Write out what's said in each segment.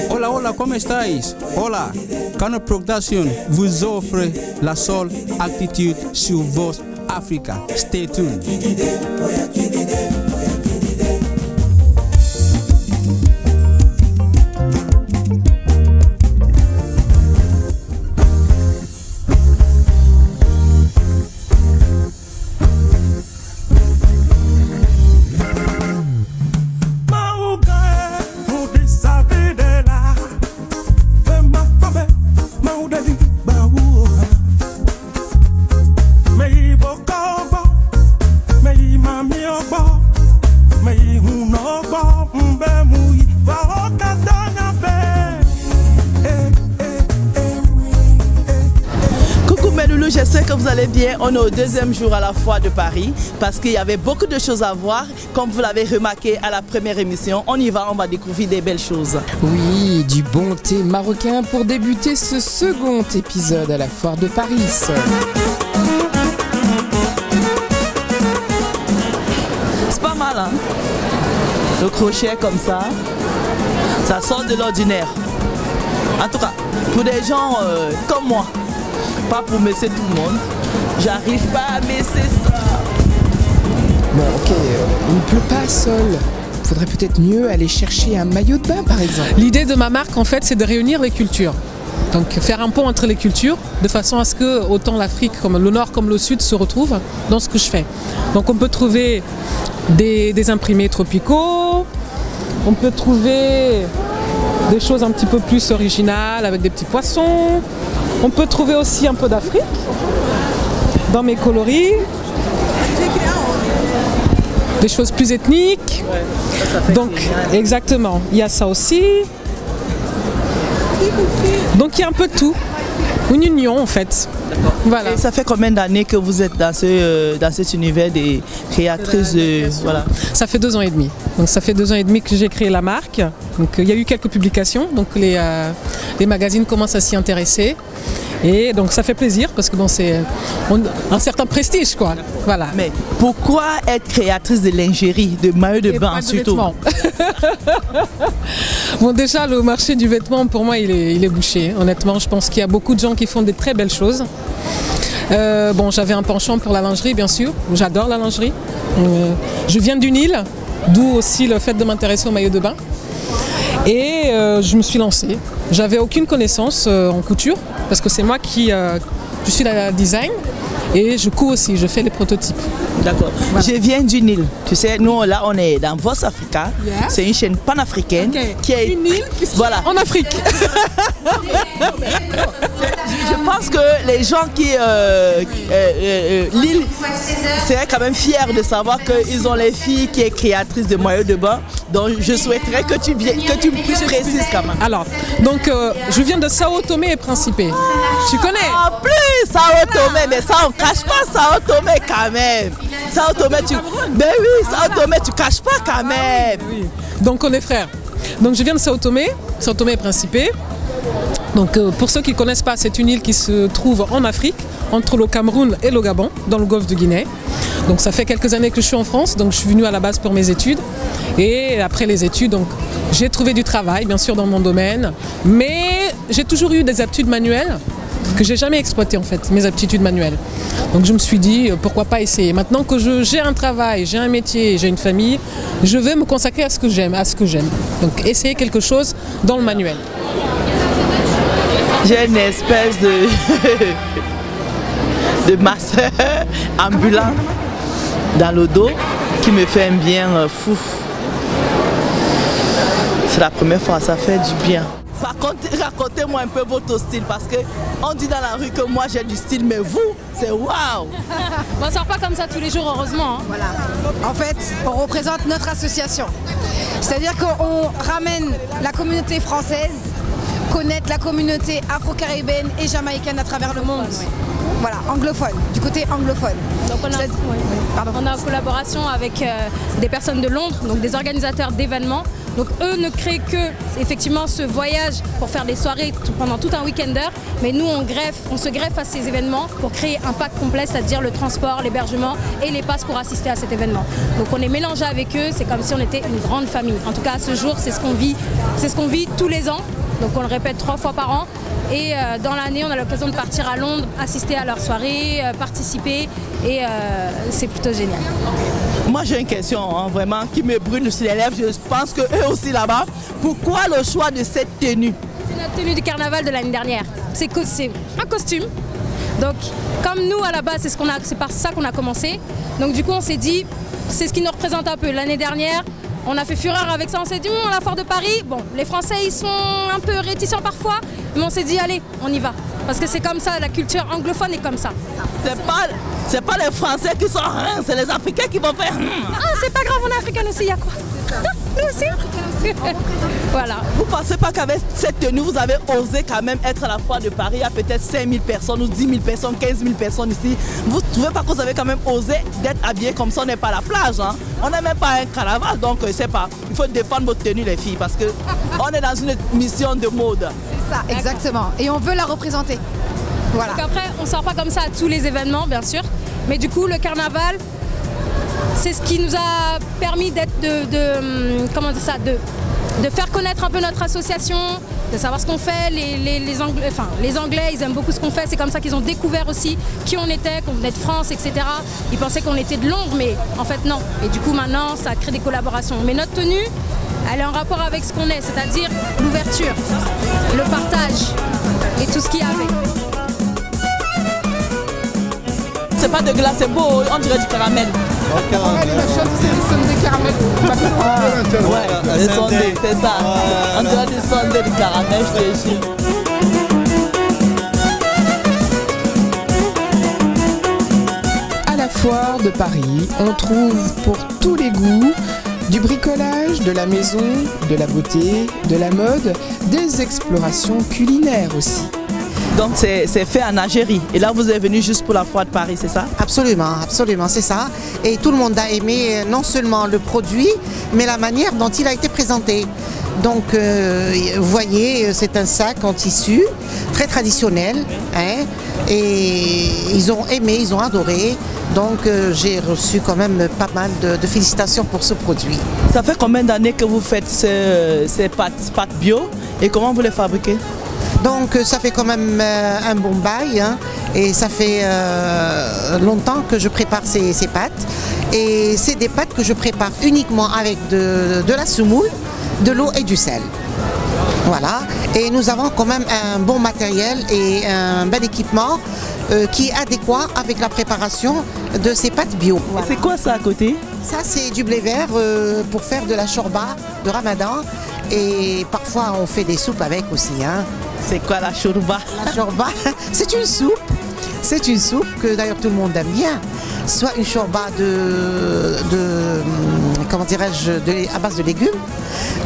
Hola, hola, ¿cómo estáis? Hola, Cano Production vous offre la seule altitude sur Voz Africa. Stay tuned. J'espère que vous allez bien. On est au deuxième jour à la foire de Paris parce qu'il y avait beaucoup de choses à voir. Comme vous l'avez remarqué à la première émission, on y va, on va découvrir des belles choses. Oui, du bon thé marocain pour débuter ce second épisode à la foire de Paris. C'est pas mal, hein? Le crochet comme ça sort de l'ordinaire. En tout cas, pour des gens comme moi, pas pour messer tout le monde, j'arrive pas à messer ça. Bon, ok, il ne pleut pas seul. Il faudrait peut-être mieux aller chercher un maillot de bain, par exemple. L'idée de ma marque, en fait, c'est de réunir les cultures. Donc, faire un pont entre les cultures, de façon à ce que autant l'Afrique, comme le Nord comme le Sud, se retrouvent dans ce que je fais. Donc, on peut trouver des imprimés tropicaux, on peut trouver des choses un petit peu plus originales avec des petits poissons. On peut trouver aussi un peu d'Afrique dans mes coloris, des choses plus ethniques. Ouais, donc exactement, il y a ça aussi. Donc il y a un peu de tout, une union en fait. Voilà. Et ça fait combien d'années que vous êtes dans cet univers des créatrices de... Voilà. Ça fait 2 ans et demi. Donc ça fait 2 ans et demi que j'ai créé la marque. Donc il y a eu quelques publications, donc les magazines commencent à s'y intéresser. Et donc ça fait plaisir parce que bon, c'est un certain prestige quoi. Voilà. Mais pourquoi être créatrice de lingerie, de maillot de bain surtout? Bon, déjà le marché du vêtement pour moi il est bouché. Honnêtement, je pense qu'il y a beaucoup de gens qui font des très belles choses. Bon, j'avais un penchant pour la lingerie bien sûr. J'adore la lingerie. Je viens d'une île, d'où aussi le fait de m'intéresser au maillot de bain. Et je me suis lancée. J'avais aucune connaissance en couture parce que c'est moi qui je suis la design et je couds aussi, je fais les prototypes. D'accord. Voilà. Je viens d'une île. Tu sais, nous là on est dans Voz Africa. Yeah. C'est une chaîne panafricaine qui est une île qui voilà. En Afrique. Je pense que les gens qui l'île seraient quand même fiers de savoir qu'ils ont les filles qui est créatrice de maillots de bain. Donc je souhaiterais que tu précises quand même. Alors, donc je viens de Sao Tomé et Principe. Tu connais? En plus, Sao Tomé, mais ça on cache pas Sao Tomé quand même. Sao Tomé, mais oui, Sao Tomé, tu caches pas quand même. Oui. Donc on est frères. Donc je viens de Sao Tomé et Principe. Donc pour ceux qui ne connaissent pas, c'est une île qui se trouve en Afrique, entre le Cameroun et le Gabon, dans le golfe de Guinée. Donc ça fait quelques années que je suis en France, donc je suis venue à la base pour mes études. Et après les études, donc j'ai trouvé du travail, bien sûr dans mon domaine, mais j'ai toujours eu des aptitudes manuelles que j'ai jamais exploitées en fait, mes aptitudes manuelles. Donc je me suis dit pourquoi pas essayer. Maintenant que j'ai un travail, j'ai un métier, j'ai une famille, je vais me consacrer à ce que j'aime, Donc essayer quelque chose dans le manuel. J'ai une espèce de masseur ambulant dans le dos qui me fait un bien fou. C'est la première fois, ça fait du bien. Par contre, racontez-moi un peu votre style parce qu'on dit dans la rue que moi j'ai du style, mais vous, c'est waouh! On ne sort pas comme ça tous les jours, heureusement. Hein. Voilà. En fait, on représente notre association. C'est-à-dire qu'on ramène la communauté française, connaître la communauté afro-caribéenne et jamaïcaine à travers le monde. Voilà, anglophone, du côté anglophone. Donc on a en collaboration avec des personnes de Londres, donc des organisateurs d'événements, Donc eux ne créent que effectivement ce voyage pour faire des soirées pendant tout un week-end d'heure, mais nous on se greffe à ces événements pour créer un pack complet, c'est-à-dire le transport, l'hébergement et les passes pour assister à cet événement. Donc on est mélangé avec eux, c'est comme si on était une grande famille. En tout cas à ce jour, c'est ce qu'on vit tous les ans. Donc on le répète 3 fois par an. Et dans l'année, on a l'occasion de partir à Londres, assister à leurs soirées, participer. Et c'est plutôt génial. Moi, j'ai une question vraiment qui me brûle sur les lèvres. Je pense qu'eux aussi là-bas. Pourquoi le choix de cette tenue? C'est notre tenue du carnaval de l'année dernière. C'est un costume. Donc, comme nous, à la base, c'est par ça qu'on a commencé. Donc, du coup, on s'est dit, c'est ce qui nous représente un peu. L'année dernière, on a fait fureur avec ça, on s'est dit, à la foire de Paris, bon, les Français, ils sont un peu réticents parfois, mais on s'est dit, allez, on y va. Parce que c'est comme ça, la culture anglophone est comme ça. C'est pas les Français qui sont rien, c'est les Africains qui vont faire. Ah, c'est pas grave, on est africains aussi, il y a quoi? Nous aussi. Voilà. Vous pensez pas qu'avec cette tenue, vous avez osé quand même être à la foire de Paris, il y a peut-être 5000 personnes ou 10 000 personnes, 15 000 personnes ici. Vous ne trouvez pas que vous avez quand même osé d'être habillé comme ça, on n'est pas à la plage, hein? On n'est même pas un carnaval, donc c'est pas. Il faut défendre votre tenue les filles, parce qu'on est dans une mission de mode. C'est ça, exactement. Et on veut la représenter. Voilà. Donc après, on ne sort pas comme ça à tous les événements, bien sûr. Mais du coup, le carnaval, c'est ce qui nous a permis d'être de faire connaître un peu notre association, de savoir ce qu'on fait. Les Anglais, ils aiment beaucoup ce qu'on fait. C'est comme ça qu'ils ont découvert aussi qui on était, qu'on venait de France, etc. Ils pensaient qu'on était de Londres, mais en fait non. Et du coup, maintenant, ça crée des collaborations. Mais notre tenue, elle est en rapport avec ce qu'on est, c'est-à-dire l'ouverture, le partage et tout ce qu'il y avait. C'est pas de glace, c'est beau, on dirait du caramel. Les machins, c'est des caramels. Ouais, des sondés, c'est ça. On dirait des sondés de caramel, je te jure. À la foire de Paris, on trouve pour tous les goûts du bricolage, de la maison, de la beauté, de la mode, des explorations culinaires aussi. Donc c'est fait en Algérie. Et là, vous êtes venu juste pour la foire de Paris, c'est ça? Absolument, absolument, c'est ça. Et tout le monde a aimé non seulement le produit, mais la manière dont il a été présenté. Donc, vous voyez, c'est un sac en tissu, très traditionnel. Hein, et ils ont aimé, ils ont adoré. Donc, j'ai reçu quand même pas mal de félicitations pour ce produit. Ça fait combien d'années que vous faites ces pâtes bio et comment vous les fabriquez? Donc ça fait quand même un bon bail, hein, et ça fait longtemps que je prépare ces pâtes. Et c'est des pâtes que je prépare uniquement avec de la semoule, de l'eau et du sel. Voilà, et nous avons quand même un bon matériel et un bel équipement qui est adéquat avec la préparation de ces pâtes bio. Voilà. C'est quoi ça à côté? Ça c'est du blé vert pour faire de la shorba de Ramadan. Et parfois on fait des soupes avec aussi. Hein. C'est quoi la shorba? La shorba, c'est une soupe. C'est une soupe que d'ailleurs tout le monde aime bien. Soit une shorba comment dirais-je, à base de légumes,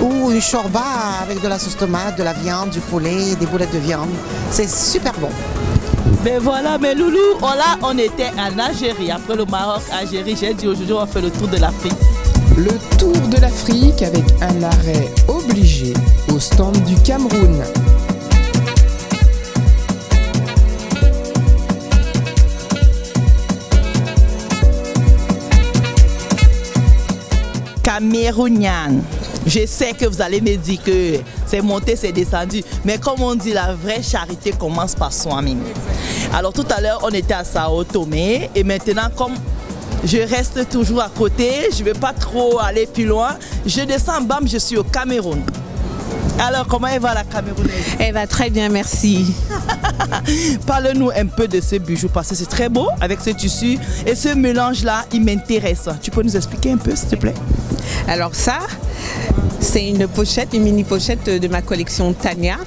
ou une shorba avec de la sauce tomate, de la viande, du poulet, des boulettes de viande. C'est super bon. Mais voilà, mes loulous, là on était en Algérie. Après le Maroc, Algérie, j'ai dit aujourd'hui on va faire le tour de l'Afrique. Le tour de l'Afrique avec un arrêt obligé au stand du Cameroun. Camerounian. Je sais que vous allez me dire que c'est monté, c'est descendu. Mais comme on dit, la vraie charité commence par soi-même. Alors tout à l'heure, on était à Sao Tomé. Et maintenant, comme je reste toujours à côté, je ne vais pas trop aller plus loin. Je descends, bam, je suis au Cameroun. Alors, comment elle va la Camerounaise? Elle va très bien, merci. Parle-nous un peu de ce bijou parce que c'est très beau avec ce tissu. Et ce mélange-là, il m'intéresse. Tu peux nous expliquer un peu, s'il te plaît? Alors ça, c'est une pochette, une mini pochette de ma collection Tania.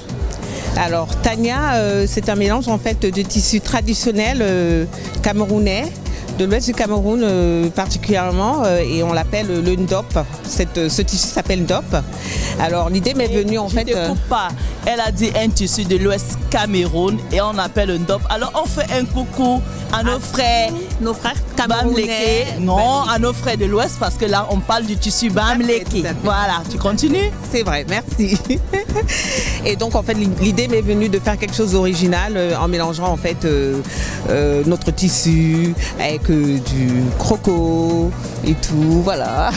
Alors Tania, c'est un mélange en fait de tissus traditionnels camerounais, de l'ouest du Cameroun particulièrement, et on l'appelle le ndop. Ce tissu s'appelle ndop. Alors l'idée m'est venue en fait... Je ne coupe pas. Elle a dit un tissu de l'ouest Cameroun et on appelle le ndop. Alors on fait un coucou à nos frères nos frères camerounais. Non, à nos frères de l'Ouest, parce que là, on parle du tissu Bamileke. Voilà, tu continues? C'est vrai, merci. Et donc, en fait, l'idée m'est venue de faire quelque chose d'original en mélangeant, en fait, notre tissu avec du croco et tout, voilà.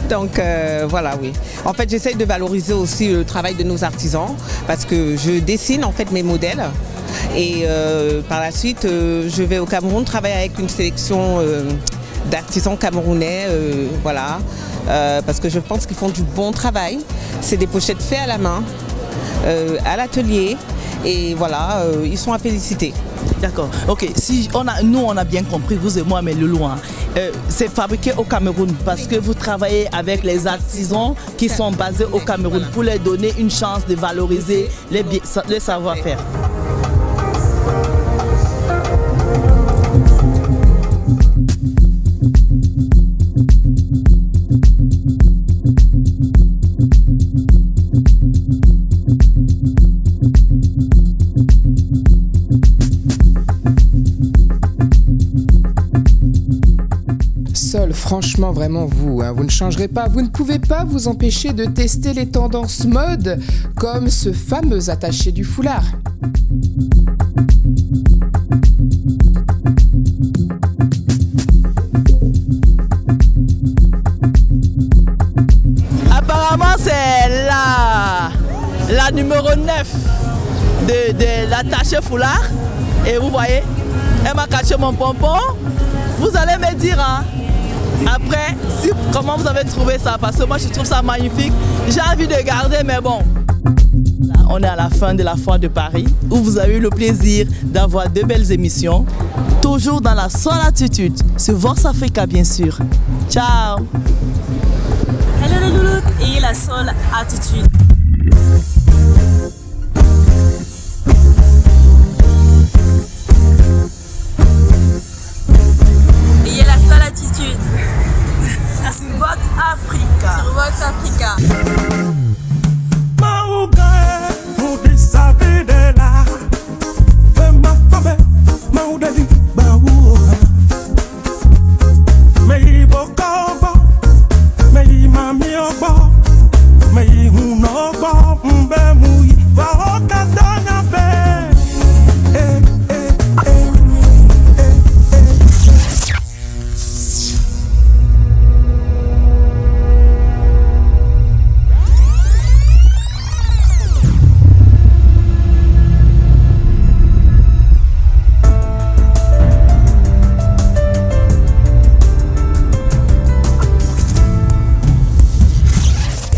Donc voilà, oui. En fait, j'essaye de valoriser aussi le travail de nos artisans parce que je dessine en fait mes modèles et par la suite, je vais au Cameroun travailler avec une sélection d'artisans camerounais, voilà, parce que je pense qu'ils font du bon travail. C'est des pochettes faites à la main, à l'atelier et voilà, ils sont à féliciter. D'accord. Ok. Si nous on a bien compris, vous et moi, mais le loin, c'est fabriqué au Cameroun parce que vous travaillez avec les artisans qui sont basés au Cameroun pour leur donner une chance de valoriser les savoir-faire. Franchement, vraiment, vous ne changerez pas, vous ne pouvez pas vous empêcher de tester les tendances mode, comme ce fameux attaché du foulard. Apparemment, c'est la numéro 9 de l'attaché foulard. Et vous voyez, elle m'a caché mon pompon. Vous allez me dire, hein, après, comment vous avez trouvé ça? Parce que moi, je trouve ça magnifique. J'ai envie de garder, mais bon. Là, on est à la fin de la foire de Paris, où vous avez eu le plaisir d'avoir de belles émissions. Toujours dans la Soul Attitude, sur Vox Africa, bien sûr. Ciao! Hello les loulous, et la Soul Attitude. Sur Vox Africa. Sur Vox Africa.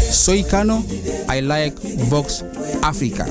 Soy Kano, I like Vox Africa.